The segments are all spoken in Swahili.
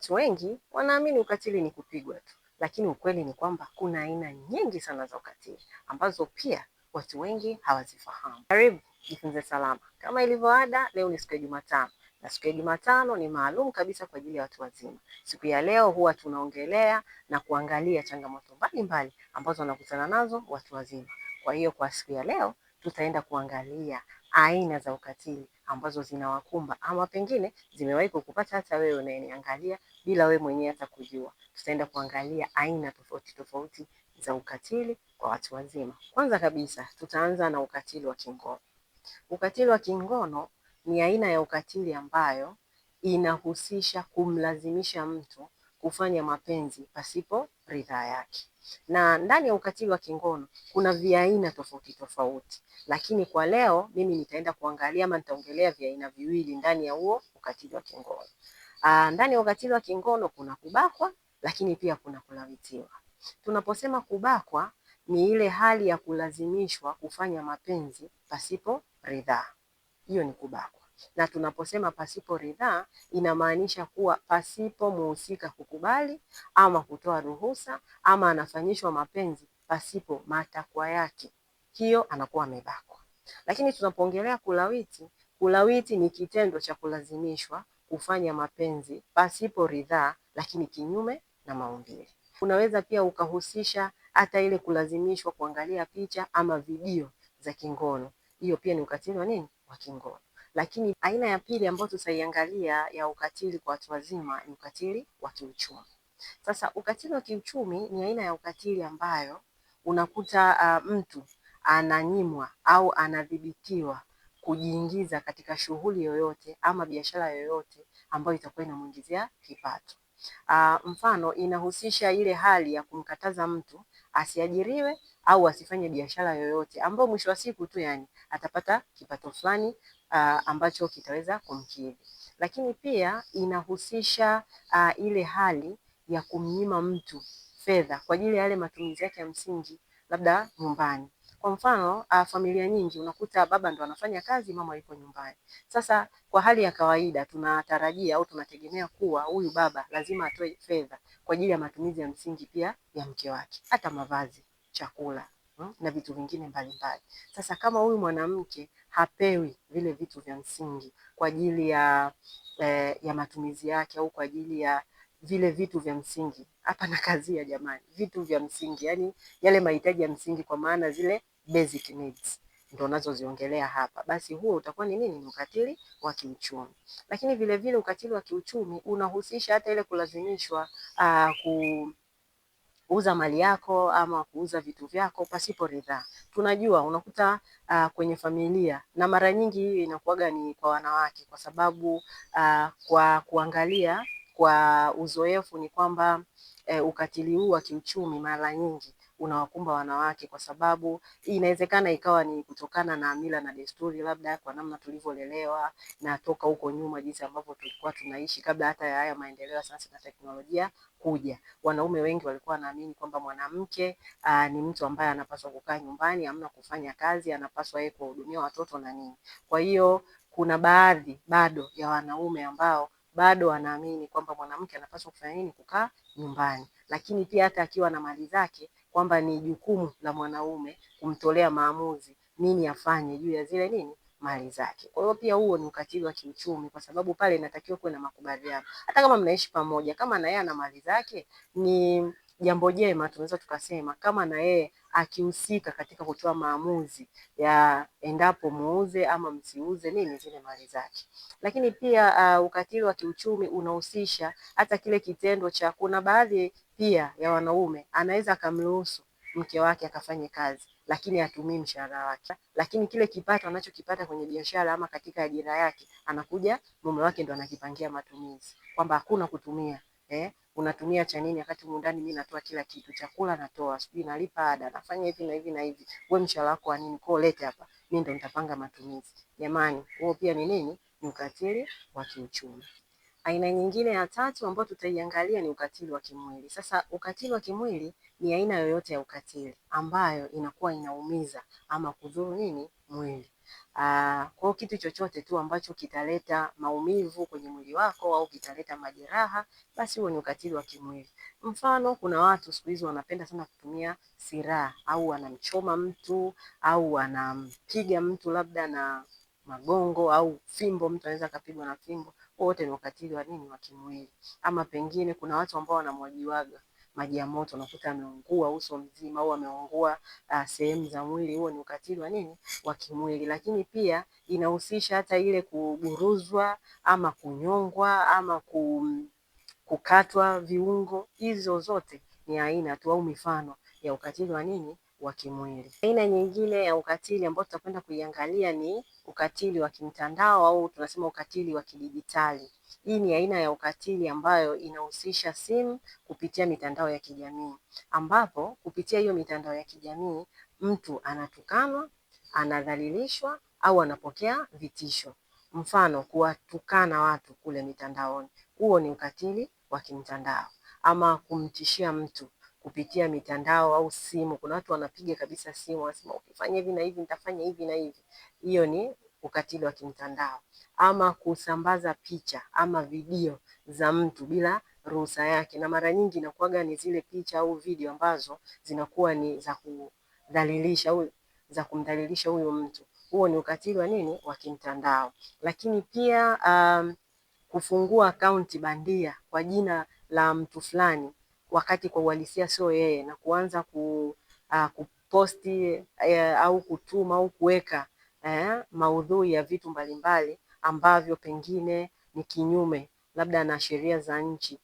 Watu wengi wanaamini ukatili ni kupigwa tu, lakini ukweli ni kwamba kuna aina nyingi sana za ukatili ambazo pia watu wengi hawazifahamu. Karibu Jifunze Salama. Kama ilivyo ada, leo ni siku ya Jumatano na siku ya Jumatano ni maalum kabisa kwa ajili ya watu wazima. Siku ya leo huwa tunaongelea na kuangalia changamoto mbalimbali ambazo wanakutana nazo watu wazima. Kwa hiyo kwa siku ya leo tutaenda kuangalia aina za ukatili ambazo zinawakumba ama pengine zimewahi kukupata hata wewe unayeniangalia bila wewe mwenyewe hata kujua. Tutaenda kuangalia aina tofauti tofauti za ukatili kwa watu wazima. Kwanza kabisa tutaanza na ukatili wa kingono. Ukatili wa kingono ni aina ya ukatili ambayo inahusisha kumlazimisha mtu kufanya mapenzi pasipo ridhaa yake. Na ndani ya ukatili wa kingono kuna viaina tofauti tofauti, lakini kwa leo mimi nitaenda kuangalia ama nitaongelea viaina viwili ndani ya huo ukatili wa kingono. Ndani ya ukatili wa kingono kuna kubakwa, lakini pia kuna kulawitiwa. Tunaposema kubakwa ni ile hali ya kulazimishwa kufanya mapenzi pasipo ridhaa. Hiyo ni kubakwa. Na tunaposema pasipo ridhaa inamaanisha kuwa pasipo muhusika kukubali ama kutoa ruhusa ama anafanyishwa mapenzi pasipo matakwa yake, hiyo anakuwa amebakwa. Lakini tunapoongelea kulawiti, kulawiti ni kitendo cha kulazimishwa kufanya mapenzi pasipo ridhaa, lakini kinyume na maumbile. Unaweza pia ukahusisha hata ile kulazimishwa kuangalia picha ama video za kingono. Hiyo pia ni ukatili wa nini? Wa kingono. Lakini aina ya pili ambayo tutaiangalia ya ukatili kwa watu wazima ni ukatili wa kiuchumi. Sasa ukatili wa kiuchumi ni aina ya ukatili ambayo unakuta mtu ananyimwa au anadhibitiwa kujiingiza katika shughuli yoyote ama biashara yoyote ambayo itakuwa inamuingizia kipato. Mfano inahusisha ile hali ya kumkataza mtu asiajiriwe au asifanye biashara yoyote ambayo mwisho wa siku tu yani atapata kipato fulani ambacho kitaweza kumkidhi. Lakini pia inahusisha ile hali ya kumnyima mtu fedha kwa ajili ya yale matumizi yake ya msingi labda nyumbani. Kwa mfano familia nyingi unakuta baba ndo anafanya kazi, mama yuko nyumbani. Sasa kwa hali ya kawaida tunatarajia au tunategemea kuwa huyu baba lazima atoe fedha kwa ajili ya matumizi ya msingi pia ya mke wake, hata mavazi, chakula na vitu vingine mbalimbali. Sasa kama huyu mwanamke hapewi vile vitu vya msingi kwa ajili ya matumizi yake au kwa ajili ya vile vitu vya msingi, hapa na kazi ya jamani, vitu vya msingi yani yale mahitaji ya msingi kwa maana zile basic needs ndo nazoziongelea hapa, basi huo utakuwa ni nini? Ni ukatili wa kiuchumi. Lakini vile vile ukatili wa kiuchumi unahusisha hata ile kulazimishwa kuuza mali yako ama kuuza vitu vyako pasipo ridhaa. Tunajua unakuta kwenye familia na mara nyingi hii inakuwaga ni kwa wanawake, kwa sababu kwa kuangalia kwa uzoefu ni kwamba ukatili huu wa kiuchumi mara nyingi unawakumba wanawake, kwa sababu inawezekana ikawa ni kutokana na mila na desturi, labda kwa namna tulivyolelewa na toka huko nyuma, jinsi ambavyo tulikuwa tunaishi kabla hata ya haya maendeleo ya sayansi na teknolojia kuja. Wanaume wengi walikuwa wanaamini kwamba mwanamke ni mtu ambaye anapaswa kukaa nyumbani, hamna kufanya kazi, anapaswa yeye kuhudumia watoto na nini. Kwa hiyo kuna baadhi bado ya wanaume ambao bado wanaamini kwamba mwanamke anapaswa kufanya nini? Kukaa nyumbani. Lakini pia hata akiwa na mali zake kwamba ni jukumu la mwanaume kumtolea maamuzi nini afanye juu ya zile nini mali zake. Kwa hiyo pia huo ni ukatili wa kiuchumi, kwa sababu pale inatakiwa kuwe na makubaliano. Hata kama mnaishi pamoja, kama na yeye ana mali zake, ni jambo jema tunaweza tukasema kama na yeye akihusika katika kutoa maamuzi ya endapo muuze ama msiuze nini zile mali zake. Lakini pia ukatili wa kiuchumi unahusisha hata kile kitendo cha, kuna baadhi pia ya wanaume anaweza akamruhusu mke wake akafanye kazi lakini hatumii mshahara wake, lakini kile kipato anachokipata kwenye biashara ama katika ajira yake anakuja mume wake ndo anakipangia matumizi, kwamba hakuna kutumia unatumia cha nini wakati ndani mimi natoa kila kitu, chakula natoa, sijui nalipa ada, nafanya hivi na hivi na hivi, wewe mshahara wako wa nini? Kwa lete hapa, mimi ndo nitapanga matumizi. Jamani, huo pia ni nini? Ni ukatili wa kiuchumi. Aina nyingine ya tatu ambayo tutaiangalia ni ukatili wa kimwili. Sasa ukatili wa kimwili ni aina yoyote ya ukatili ambayo inakuwa inaumiza ama kudhuru nini mwili. Kwa hiyo kitu chochote tu ambacho kitaleta maumivu kwenye mwili wako au kitaleta majeraha, basi huo ni ukatili wa kimwili. Mfano, kuna watu siku hizi wanapenda sana kutumia silaha, au wanamchoma mtu au wanampiga mtu labda na magongo au fimbo, mtu anaweza akapigwa na fimbo. Wote ni ukatili wa nini? Wa kimwili. Ama pengine kuna watu ambao wanamwagiwaga maji ya moto, unakuta ameungua uso mzima au ameungua sehemu za mwili. Huo ni ukatili wa nini? Wa kimwili. Lakini pia inahusisha hata ile kuburuzwa ama kunyongwa ama kukatwa viungo. Hizo zote ni aina tu au mifano ya ukatili wa nini? Wa kimwili. Aina nyingine ya ukatili ambayo tutakwenda kuiangalia ni ukatili wa kimtandao au tunasema ukatili wa kidijitali. Hii ni aina ya ukatili ambayo inahusisha simu kupitia mitandao ya kijamii, ambapo kupitia hiyo mitandao ya kijamii mtu anatukanwa, anadhalilishwa au anapokea vitisho. Mfano, kuwatukana watu kule mitandaoni, huo ni ukatili wa kimtandao. Ama kumtishia mtu kupitia mitandao au simu. Kuna watu wanapiga kabisa simu, wanasema ukifanya hivi na hivi nitafanya hivi na hivi. Hiyo ni ukatili wa kimtandao. Ama kusambaza picha ama video za mtu bila ruhusa yake, na mara nyingi inakuwaga ni zile picha au video ambazo zinakuwa ni za kudhalilisha au za kumdhalilisha huyo mtu. Huo ni ukatili wa nini? Wa kimtandao. Lakini pia kufungua akaunti bandia kwa jina la mtu fulani wakati kwa uhalisia sio yeye, na kuanza kuposti au kutuma au kuweka maudhui ya vitu mbalimbali ambavyo pengine ni kinyume labda na sheria za nchi,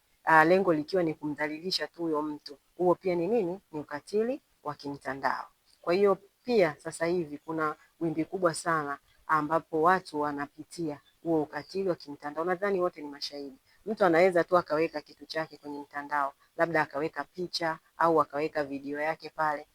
lengo likiwa ni kumdhalilisha tu huyo mtu. Huo pia ni nini? Ni ukatili wa kimtandao. Kwa hiyo pia sasa hivi kuna wimbi kubwa sana ambapo watu wanapitia huo ukatili wa kimtandao. Nadhani wote ni mashahidi. Mtu anaweza tu akaweka kitu chake kwenye mtandao, labda akaweka picha au akaweka video yake pale.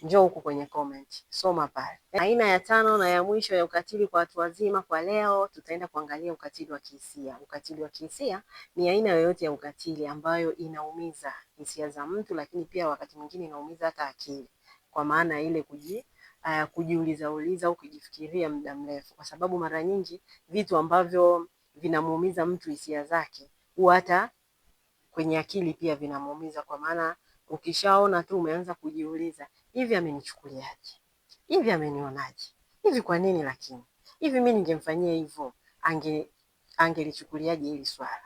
Njoo huku kwenye comment, soma pale. Aina ya tano na ya mwisho ya ukatili kwa watu wazima kwa leo, tutaenda kuangalia ukatili wa kihisia. Ukatili wa kihisia ni aina yoyote ya ukatili ambayo inaumiza hisia za mtu, lakini pia wakati mwingine inaumiza hata akili, kwa maana ile kujiuliza au kujifikiria muda mrefu, kwa sababu mara nyingi vitu ambavyo vinamuumiza mtu hisia zake huwa hata kwenye akili pia vinamuumiza, kwa maana ukishaona tu umeanza kujiuliza, hivi amenichukuliaje? Hivi amenionaje? Hivi kwa nini? Lakini hivi mimi ningemfanyia hivyo angelichukuliaje hili swala?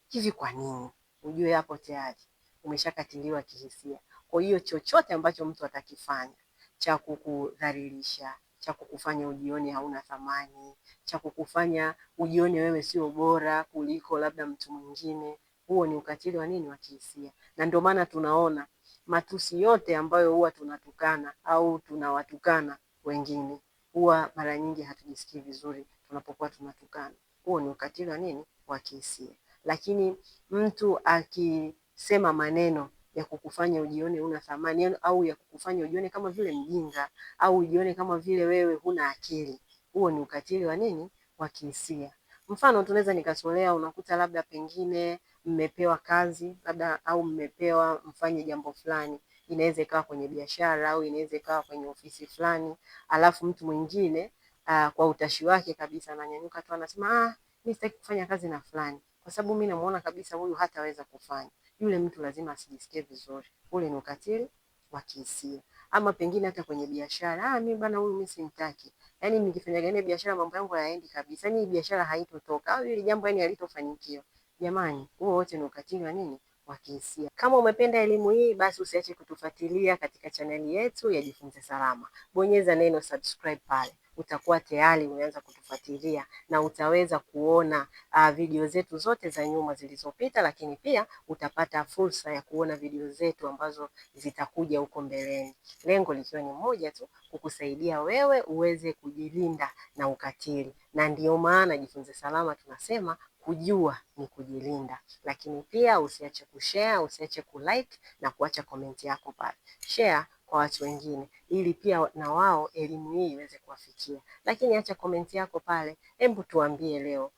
Hivi kwa nini? Ujue hapo tayari umeshakatiliwa kihisia. Kwa hiyo chochote ambacho mtu atakifanya cha kukudhalilisha, cha kukufanya ujione hauna thamani, cha kukufanya ujione wewe sio bora kuliko labda mtu mwingine, huo ni ukatili wa nini? Wa kihisia. Na ndio maana tunaona matusi yote ambayo huwa tunatukana au tunawatukana wengine, huwa mara nyingi hatujisikii vizuri tunapokuwa tunatukana. Huo ni ukatili wa nini? Wa kihisia. Lakini mtu akisema maneno ya kukufanya ujione huna thamani au ya kukufanya ujione kama vile mjinga au ujione kama vile wewe huna akili, huo ni ukatili wa nini? Wa kihisia. Mfano tunaweza nikatolea, unakuta labda pengine mmepewa kazi labda au mmepewa mfanye jambo fulani, inaweza ikawa kwenye biashara au inaweza ikawa kwenye ofisi fulani, alafu mtu mwingine kwa utashi wake kabisa ananyanyuka tu anasema mimi sitaki kufanya kazi na fulani kwa sababu mimi namuona kabisa huyu hataweza kufanya. Yule mtu lazima asijisikie vizuri. Ule ni ukatili wa kihisia. Ama pengine hata kwenye biashara, mimi bana huyu mimi simtaki. Yaani nikifanya gani biashara mambo yangu hayaendi kabisa. Yaani biashara haitotoka. Au ile jambo yani halitofanikiwa. Jamani, huo wote ni ukatili wa nini? Wa kihisia. Kama umependa elimu hii, basi usiache kutufuatilia katika chaneli yetu ya Jifunze Salama. Bonyeza neno subscribe pale. Utakuwa tayari umeanza kutufuatilia na utaweza kuona video zetu zote za nyuma zilizopita, lakini pia utapata fursa ya kuona video zetu ambazo zitakuja huko mbeleni. Lengo likiwa ni moja tu, kukusaidia wewe uweze kujilinda na ukatili. Na ndio maana Jifunze Salama tunasema kujua ni kujilinda. Lakini pia usiache kushare, usiache kulike na kuacha komenti yako pale. Share kwa watu wengine ili pia na wao elimu hii iweze kuwafikia. Lakini acha komenti yako pale, hebu tuambie leo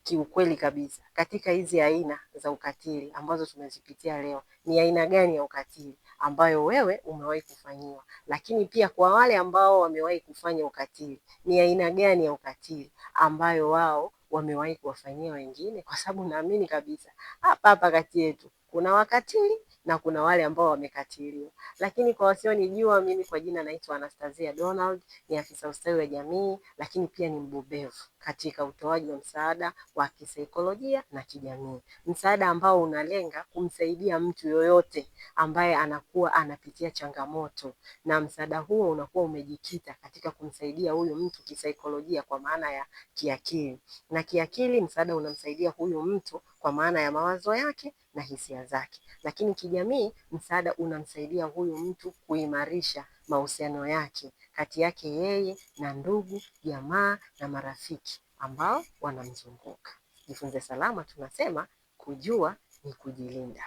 kiukweli kabisa, katika hizi aina za ukatili ambazo tumezipitia leo, ni aina gani ya ukatili ambayo wewe umewahi kufanyiwa. Lakini pia kwa wale ambao wamewahi kufanya ukatili, ni aina gani ya ukatili ambayo wao wamewahi kuwafanyia wengine, kwa sababu naamini kabisa hapa hapa kati yetu kuna wakatili na kuna wale ambao wamekatiliwa. Lakini kwa wasionijua, mimi kwa jina naitwa Anastasia Donald, ni afisa ustawi wa jamii, lakini pia ni mbobevu katika utoaji wa msaada wa kisaikolojia na kijamii. Msaada ambao unalenga kumsaidia mtu yoyote ambaye anakuwa anapitia changamoto, na msaada huo unakuwa umejikita katika kumsaidia huyu mtu kisaikolojia, kwa maana ya kiakili, na kiakili msaada unamsaidia huyu mtu kwa maana ya mawazo yake na hisia zake. Lakini kijamii, msaada unamsaidia huyu mtu kuimarisha mahusiano yake kati yake yeye na ndugu, jamaa na marafiki ambao wanamzunguka. Jifunze Salama tunasema kujua ni kujilinda.